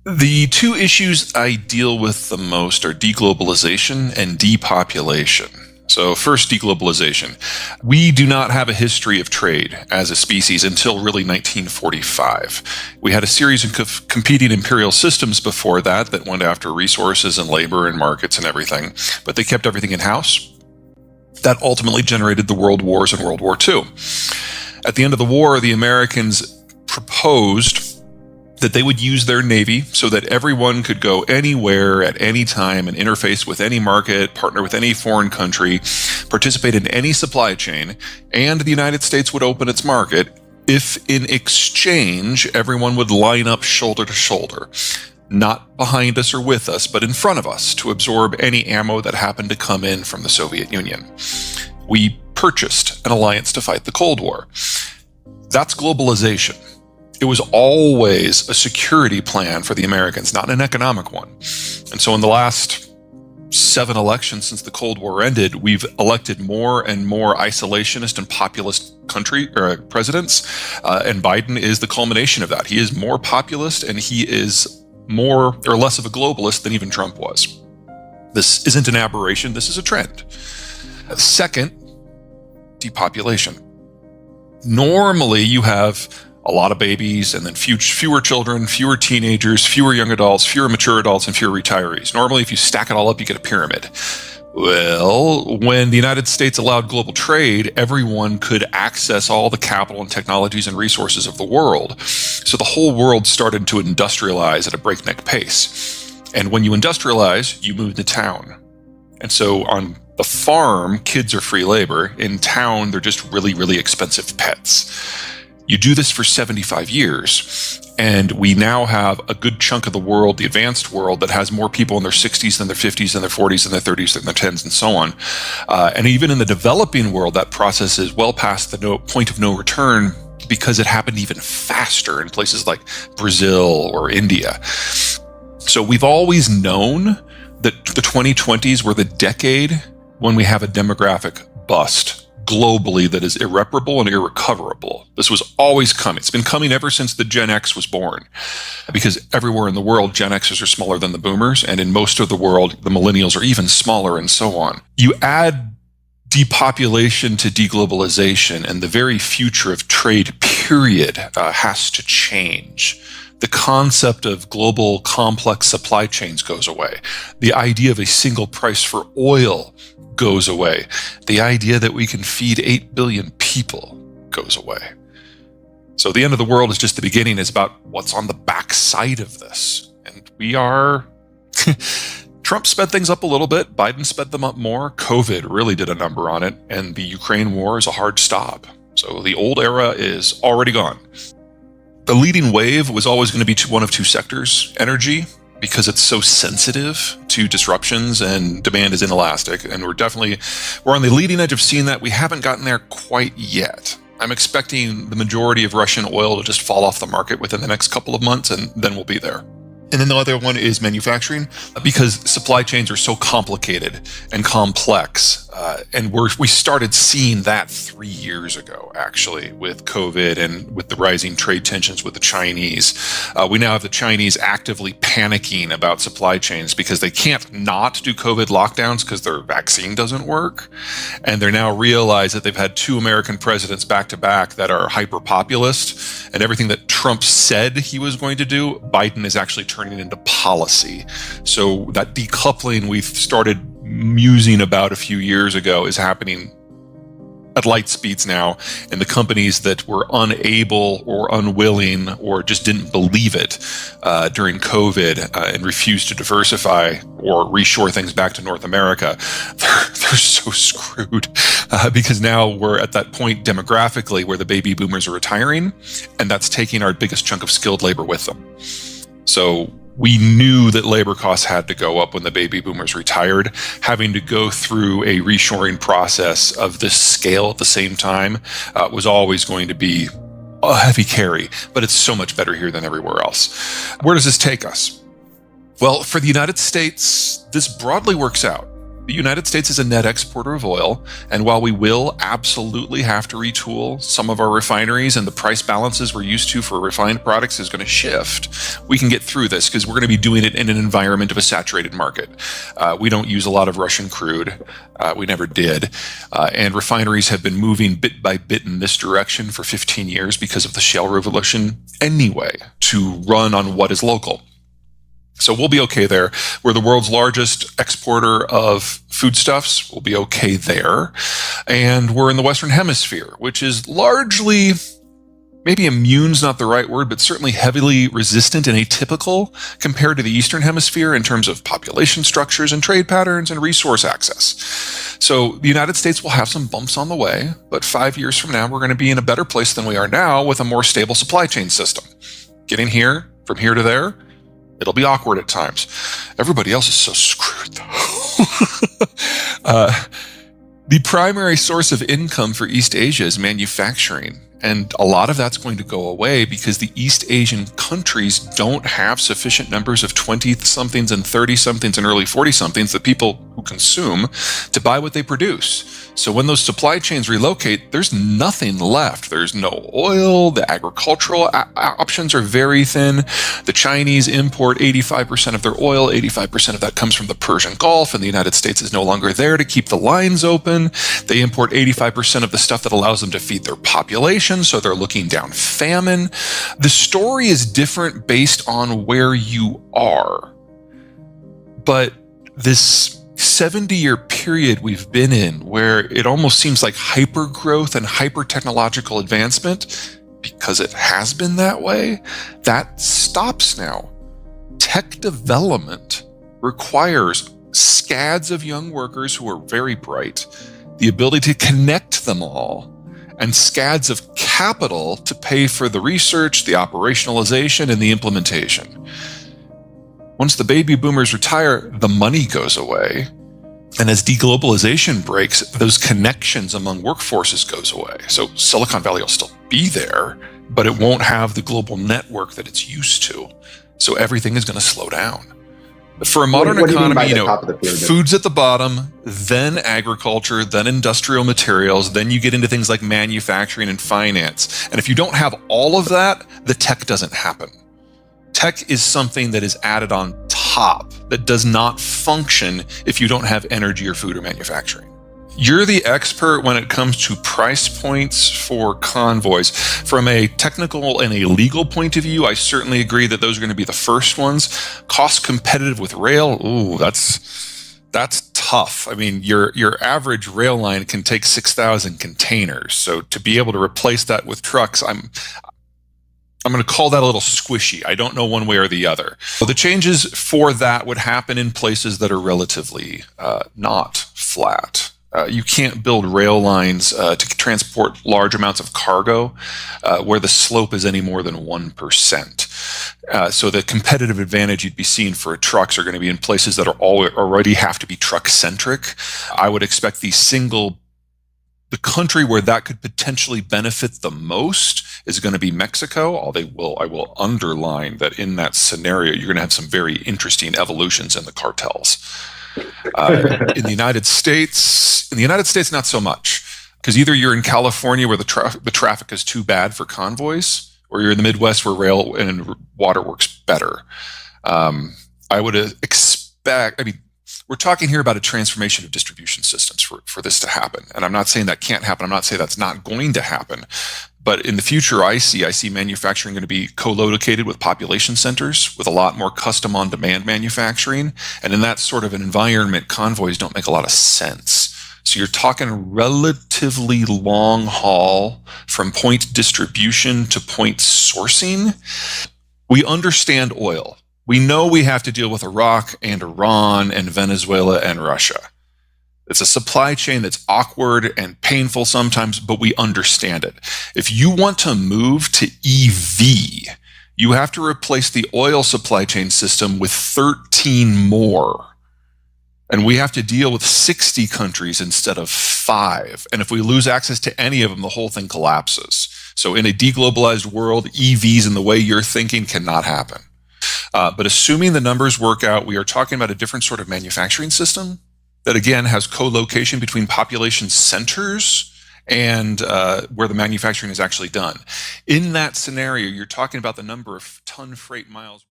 The two issues I deal with the most are deglobalization and depopulation. So first, deglobalization. We do not have a history of trade as a species until really 1945. We had a series of competing imperial systems before that went after resources and labor and markets and everything, but they kept everything in-house. That ultimately generated the World Wars and World War II. At the end of the war, the Americans proposed that they would use their navy so that everyone could go anywhere at any time and interface with any market, partner with any foreign country, participate in any supply chain, and the United States would open its market if in exchange everyone would line up shoulder to shoulder, not behind us or with us, but in front of us to absorb any ammo that happened to come in from the Soviet Union. We purchased an alliance to fight the Cold War. That's globalization. It was always a security plan for the Americans, not an economic one. And so in the last 7 elections since the Cold War ended, we've elected more and more isolationist and populist presidents, and Biden is the culmination of that. He is more populist and he is more or less of a globalist than even Trump was. This isn't an aberration, this is a trend. Second, depopulation. Normally you have a lot of babies and then fewer children, fewer teenagers, fewer young adults, fewer mature adults, and fewer retirees. Normally, if you stack it all up, you get a pyramid. Well, when the United States allowed global trade, everyone could access all the capital and technologies and resources of the world. So the whole world started to industrialize at a breakneck pace. And when you industrialize, you move to town. And so on the farm, kids are free labor. In town, they're just really, really expensive pets. You do this for 75 years, and we now have a good chunk of the world, the advanced world, that has more people in their 60s than their 50s than their 40s than their 30s than their 10s and so on. And even in the developing world, that process is well past the point of no return because it happened even faster in places like Brazil or India. So we've always known that the 2020s were the decade when we have a demographic bust globally that is irreparable and irrecoverable. This was always coming. It's been coming ever since the Gen X was born, because everywhere in the world, Gen Xers are smaller than the boomers, and in most of the world, the millennials are even smaller, and so on. You add depopulation to deglobalization, and the very future of trade, period, has to change. The concept of global complex supply chains goes away. The idea of a single price for oil goes away. The idea that we can feed 8 billion people goes away. So the end of the world is just the beginning. It's about what's on the backside of this. And we are... Trump sped things up a little bit. Biden sped them up more. COVID really did a number on it. And the Ukraine war is a hard stop. So the old era is already gone. The leading wave was always going to be one of two sectors: energy, because it's so sensitive to disruptions and demand is inelastic. And we're on the leading edge of seeing that. We haven't gotten there quite yet. I'm expecting the majority of Russian oil to just fall off the market within the next couple of months, and then we'll be there. And then the other one is manufacturing, because supply chains are so complicated and complex. And we started seeing that 3 years ago, actually, with COVID and with the rising trade tensions with the Chinese. We now have the Chinese actively panicking about supply chains because they can't not do COVID lockdowns because their vaccine doesn't work. And they're now realize that they've had 2 American presidents back to back that are hyper-populist, and everything that Trump said he was going to do, Biden is actually turning into policy. So that decoupling we've started musing about a few years ago is happening at light speeds now, and the companies that were unable or unwilling or just didn't believe it during COVID and refused to diversify or reshore things back to North America, they're so screwed because now we're at that point demographically where the baby boomers are retiring, and that's taking our biggest chunk of skilled labor with them. So we knew that labor costs had to go up when the baby boomers retired. Having to go through a reshoring process of this scale at the same time was always going to be a heavy carry, but it's so much better here than everywhere else. Where does this take us? Well, for the United States, this broadly works out. The United States is a net exporter of oil, and while we will absolutely have to retool some of our refineries and the price balances we're used to for refined products is going to shift, we can get through this because we're going to be doing it in an environment of a saturated market. We don't use a lot of Russian crude. We never did. And refineries have been moving bit by bit in this direction for 15 years because of the shale revolution anyway, to run on what is local. So we'll be okay there. We're the world's largest exporter of foodstuffs. We'll be okay there. And we're in the Western Hemisphere, which is largely, maybe immune's not the right word, but certainly heavily resistant and atypical compared to the Eastern Hemisphere in terms of population structures and trade patterns and resource access. So the United States will have some bumps on the way, but 5 years from now, we're going to be in a better place than we are now with a more stable supply chain system. Getting here, from here to there, it'll be awkward at times. Everybody else is so screwed, though. The primary source of income for East Asia is manufacturing. And a lot of that's going to go away because the East Asian countries don't have sufficient numbers of 20-somethings and 30-somethings and early 40-somethings, the people who consume, to buy what they produce. So when those supply chains relocate, there's nothing left. There's no oil. The agricultural options are very thin. The Chinese import 85% of their oil. 85% of that comes from the Persian Gulf, and the United States is no longer there to keep the lines open. They import 85% of the stuff that allows them to feed their population. So they're looking down famine. The story is different based on where you are. But this 70-year period we've been in, where it almost seems like hyper-growth and hyper-technological advancement, because it has been that way, that stops now. Tech development requires scads of young workers who are very bright, the ability to connect them all, and scads of capital to pay for the research, the operationalization, and the implementation. Once the baby boomers retire, the money goes away. And as deglobalization breaks, those connections among workforces goes away. So Silicon Valley will still be there, but it won't have the global network that it's used to. So everything is going to slow down. For a modern economy, food's at the bottom, then agriculture, then industrial materials, then you get into things like manufacturing and finance. And if you don't have all of that, the tech doesn't happen. Tech is something that is added on top that does not function if you don't have energy or food or manufacturing. You're the expert when it comes to price points for convoys. From a technical and a legal point of view, I certainly agree that those are going to be the first ones. Cost competitive with rail, ooh, that's tough. I mean, your average rail line can take 6,000 containers. So to be able to replace that with trucks, I'm going to call that a little squishy. I don't know one way or the other. So the changes for that would happen in places that are relatively not flat. You can't build rail lines to transport large amounts of cargo where the slope is any more than 1%. So the competitive advantage you'd be seeing for trucks are going to be in places that are already have to be truck-centric. I would expect the country where that could potentially benefit the most is going to be Mexico. I will underline that in that scenario, you're going to have some very interesting evolutions in the cartels. In the United States, not so much, because either you're in California where the traffic is too bad for convoys, or you're in the Midwest where rail and water works better. I would expect. I mean, we're talking here about a transformation of distribution systems for this to happen, and I'm not saying that can't happen. I'm not saying that's not going to happen. But in the future, I see manufacturing going to be co-located with population centers with a lot more custom on-demand manufacturing. And in that sort of an environment, convoys don't make a lot of sense. So you're talking relatively long haul from point distribution to point sourcing. We understand oil. We know we have to deal with Iraq and Iran and Venezuela and Russia. It's a supply chain that's awkward and painful sometimes, but we understand it. If you want to move to EV, you have to replace the oil supply chain system with 13 more. And we have to deal with 60 countries instead of 5. And if we lose access to any of them, the whole thing collapses. So in a deglobalized world, EVs in the way you're thinking cannot happen. But assuming the numbers work out, we are talking about a different sort of manufacturing system. that again has co-location between population centers and where the manufacturing is actually done. In that scenario, you're talking about the number of ton freight miles